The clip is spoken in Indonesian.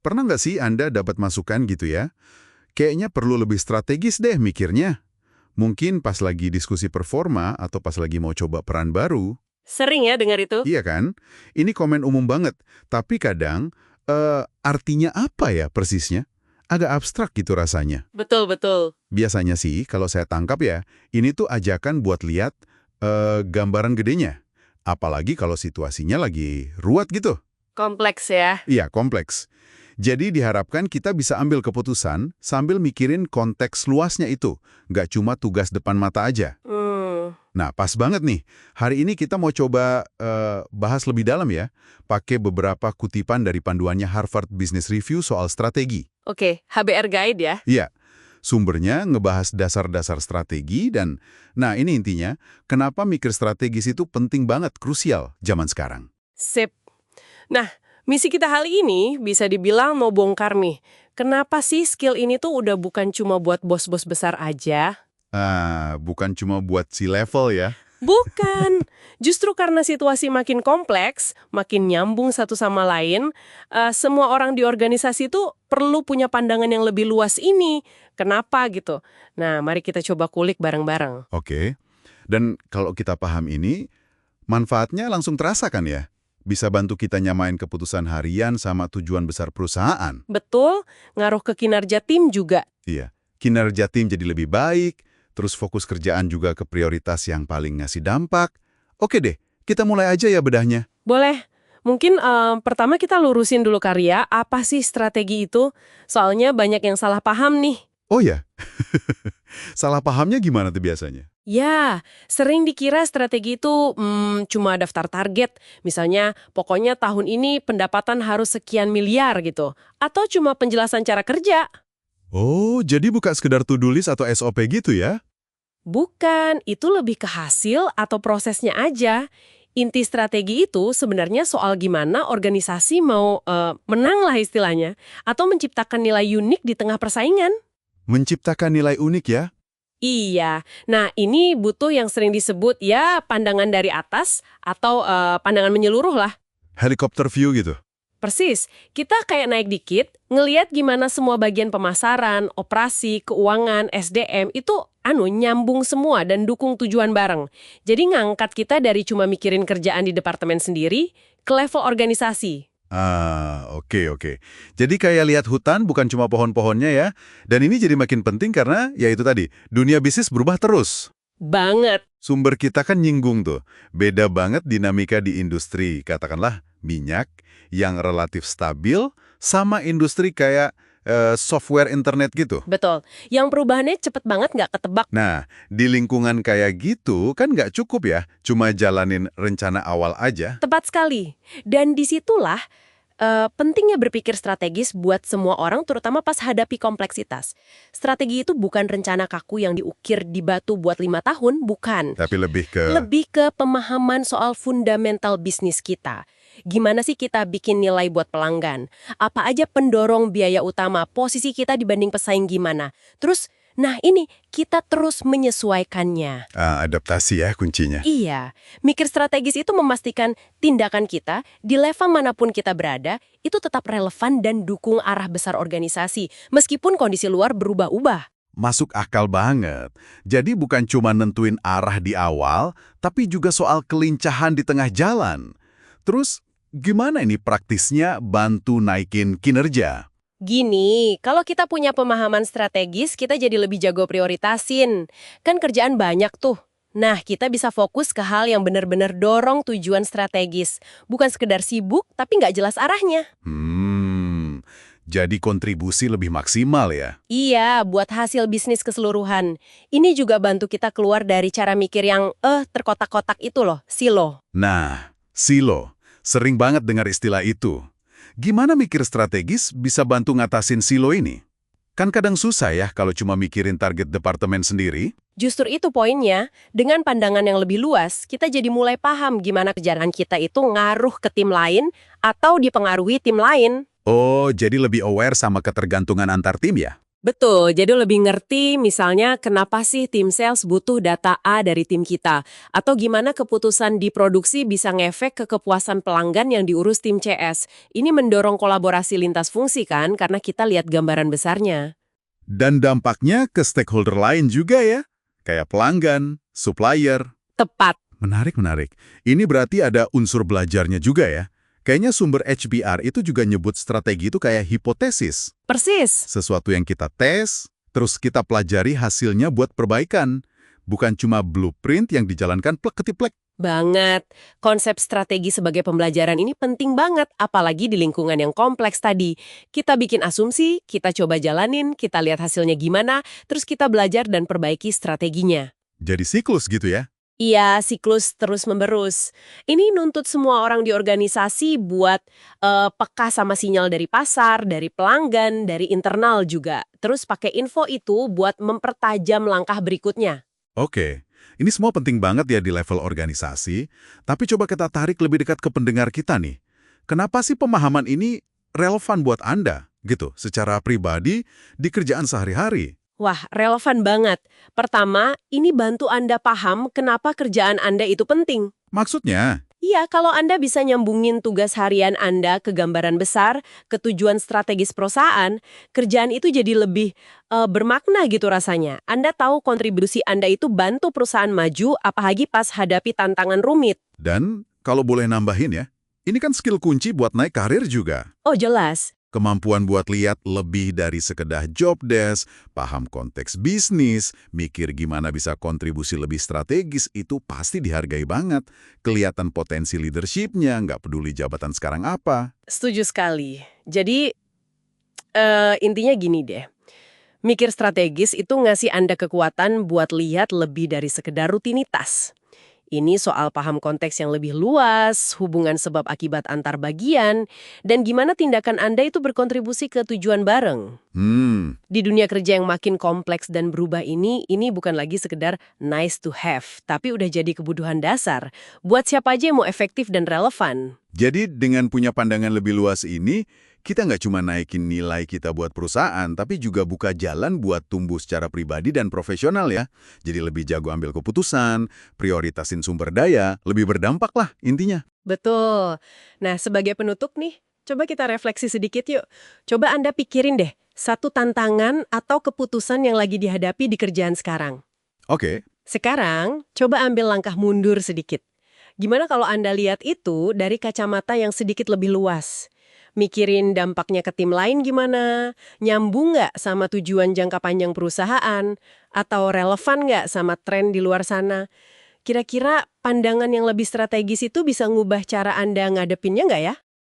Pernah nggak sih Anda dapat masukan gitu ya? Kayaknya perlu lebih strategis deh mikirnya. Mungkin pas lagi diskusi performa atau pas lagi mau coba peran baru. Sering ya dengar itu? Iya kan? Ini komen umum banget. Tapi kadang, artinya apa ya persisnya? Agak abstrak gitu rasanya. Betul-betul. Biasanya sih, kalau saya tangkap ya, ini tuh ajakan buat lihat gambaran gedenya. Apalagi kalau situasinya lagi ruwet gitu. Kompleks ya. Iya, kompleks. Jadi diharapkan kita bisa ambil keputusan sambil mikirin konteks luasnya itu. Nggak cuma tugas depan mata aja. Nah, pas banget nih. Hari ini kita mau coba bahas lebih dalam ya. Pakai beberapa kutipan dari panduannya Harvard Business Review soal strategi. Oke, HBR Guide ya. Iya, sumbernya ngebahas dasar-dasar strategi dan, nah ini intinya, kenapa mikir strategis itu penting banget, krusial zaman sekarang. Sip. Nah, misi kita kali ini bisa dibilang mau bongkar nih. Kenapa sih skill ini tuh udah bukan cuma buat bos-bos besar aja? Bukan cuma buat C-level ya. Bukan. Justru karena situasi makin kompleks, makin nyambung satu sama lain, semua orang di organisasi itu perlu punya pandangan yang lebih luas ini. Kenapa gitu? Nah, mari kita coba kulik bareng-bareng. Oke. Dan kalau kita paham ini, manfaatnya langsung terasa kan ya? Bisa bantu kita nyamain keputusan harian sama tujuan besar perusahaan. Betul, ngaruh ke kinerja tim juga. Iya, kinerja tim jadi lebih baik, terus fokus kerjaan juga ke prioritas yang paling ngasih dampak. Oke deh, kita mulai aja ya bedahnya. Boleh. Mungkin pertama kita lurusin dulu Karya, apa sih strategi itu? Soalnya banyak yang salah paham nih. Oh ya, salah pahamnya gimana tuh biasanya? Ya, sering dikira strategi itu cuma daftar target. Misalnya, pokoknya tahun ini pendapatan harus sekian miliar gitu. Atau cuma penjelasan cara kerja. Oh, jadi bukan sekedar to-do list atau SOP gitu ya? Bukan, itu lebih ke hasil atau prosesnya aja. Inti strategi itu sebenarnya soal gimana organisasi mau menang lah istilahnya. Atau menciptakan nilai unik di tengah persaingan. Menciptakan nilai unik ya? Iya, nah ini butuh yang sering disebut ya pandangan dari atas atau pandangan menyeluruh lah. Helikopter view gitu? Persis, kita kayak naik dikit, ngeliat gimana semua bagian pemasaran, operasi, keuangan, SDM itu nyambung semua dan dukung tujuan bareng. Jadi ngangkat kita dari cuma mikirin kerjaan di departemen sendiri ke level organisasi. Oke. Jadi kayak lihat hutan bukan cuma pohon-pohonnya ya. Dan ini jadi makin penting karena, ya itu tadi, dunia bisnis berubah terus. Banget. Sumber kita kan nyinggung tuh. Beda banget dinamika di industri, katakanlah minyak, yang relatif stabil, sama industri kayak software internet gitu. Betul. Yang perubahannya cepet banget nggak ketebak. Nah, di lingkungan kayak gitu kan nggak cukup ya, cuma jalanin rencana awal aja. Tepat sekali. Dan disitulah pentingnya berpikir strategis buat semua orang, terutama pas hadapi kompleksitas. Strategi itu bukan rencana kaku yang diukir di batu buat 5 tahun, bukan. Tapi lebih ke... Lebih ke pemahaman soal fundamental bisnis kita. Gimana sih kita bikin nilai buat pelanggan? Apa aja pendorong biaya utama, posisi kita dibanding pesaing gimana? Terus, nah ini, kita terus menyesuaikannya. Adaptasi ya kuncinya. Iya, mikir strategis itu memastikan tindakan kita, di level manapun kita berada, itu tetap relevan dan dukung arah besar organisasi, meskipun kondisi luar berubah-ubah. Masuk akal banget. Jadi bukan cuma nentuin arah di awal, tapi juga soal kelincahan di tengah jalan. Terus, gimana ini praktisnya bantu naikin kinerja? Gini, kalau kita punya pemahaman strategis, kita jadi lebih jago prioritasin. Kan kerjaan banyak tuh. Nah, kita bisa fokus ke hal yang benar-benar dorong tujuan strategis. Bukan sekedar sibuk, tapi nggak jelas arahnya. Jadi kontribusi lebih maksimal ya? Iya, buat hasil bisnis keseluruhan. Ini juga bantu kita keluar dari cara mikir yang, terkotak-kotak itu loh, silo. Nah, silo. Sering banget dengar istilah itu. Gimana mikir strategis bisa bantu ngatasin silo ini? Kan kadang susah ya kalau cuma mikirin target departemen sendiri. Justru itu poinnya, dengan pandangan yang lebih luas, kita jadi mulai paham gimana kerjaan kita itu ngaruh ke tim lain atau dipengaruhi tim lain. Oh, jadi lebih aware sama ketergantungan antar tim ya? Betul, jadi lebih ngerti misalnya kenapa sih tim sales butuh data A dari tim kita, atau gimana keputusan di produksi bisa ngefek ke kepuasan pelanggan yang diurus tim CS. Ini mendorong kolaborasi lintas fungsi kan, karena kita lihat gambaran besarnya. Dan dampaknya ke stakeholder lain juga ya, kayak pelanggan, supplier. Tepat. Menarik, menarik. Ini berarti ada unsur belajarnya juga ya. Kayaknya sumber HBR itu juga nyebut strategi itu kayak hipotesis. Persis. Sesuatu yang kita tes, terus kita pelajari hasilnya buat perbaikan. Bukan cuma blueprint yang dijalankan plek-ketiplek. Banget. Konsep strategi sebagai pembelajaran ini penting banget, apalagi di lingkungan yang kompleks tadi. Kita bikin asumsi, kita coba jalanin, kita lihat hasilnya gimana, terus kita belajar dan perbaiki strateginya. Jadi siklus gitu ya. Iya, siklus terus-menerus. Ini nuntut semua orang di organisasi buat peka sama sinyal dari pasar, dari pelanggan, dari internal juga. Terus pakai info itu buat mempertajam langkah berikutnya. Oke, ini semua penting banget ya di level organisasi, tapi coba kita tarik lebih dekat ke pendengar kita nih. Kenapa sih pemahaman ini relevan buat Anda, gitu, secara pribadi di kerjaan sehari-hari? Wah, relevan banget. Pertama, ini bantu Anda paham kenapa kerjaan Anda itu penting. Maksudnya, Iya, kalau Anda bisa nyambungin tugas harian Anda ke gambaran besar, ke tujuan strategis perusahaan, kerjaan itu jadi lebih bermakna gitu rasanya. Anda tahu kontribusi Anda itu bantu perusahaan maju, apalagi pas hadapi tantangan rumit. dan kalau boleh nambahin ya, ini kan skill kunci buat naik karir juga. Oh, jelas. Kemampuan buat lihat lebih dari sekedar job desk, paham konteks bisnis, mikir gimana bisa kontribusi lebih strategis, itu pasti dihargai banget. Kelihatan potensi leadership-nya, nggak peduli jabatan sekarang apa. Setuju sekali. Jadi, intinya gini deh. Mikir strategis itu ngasih Anda kekuatan buat lihat lebih dari sekedar rutinitas. Ini soal paham konteks yang lebih luas, hubungan sebab akibat antar bagian, dan gimana tindakan Anda itu berkontribusi ke tujuan bareng. Di dunia kerja yang makin kompleks dan berubah ini bukan lagi sekedar nice to have, tapi udah jadi kebutuhan dasar buat siapa aja yang mau efektif dan relevan. Jadi dengan punya pandangan lebih luas ini, kita nggak cuma naikin nilai kita buat perusahaan, tapi juga buka jalan buat tumbuh secara pribadi dan profesional ya. Jadi lebih jago ambil keputusan, prioritasin sumber daya, lebih berdampak lah intinya. Betul. Nah, sebagai penutup nih, coba kita refleksi sedikit yuk. Coba Anda pikirin deh, satu tantangan atau keputusan yang lagi dihadapi di kerjaan sekarang. Oke, Sekarang, coba ambil langkah mundur sedikit. Gimana kalau Anda lihat itu dari kacamata yang sedikit lebih luas? Mikirin dampaknya ke tim lain gimana? Nyambung nggak sama tujuan jangka panjang perusahaan? Atau relevan nggak sama tren di luar sana? Kira-kira pandangan yang lebih strategis itu bisa ngubah cara Anda ngadepinnya nggak ya?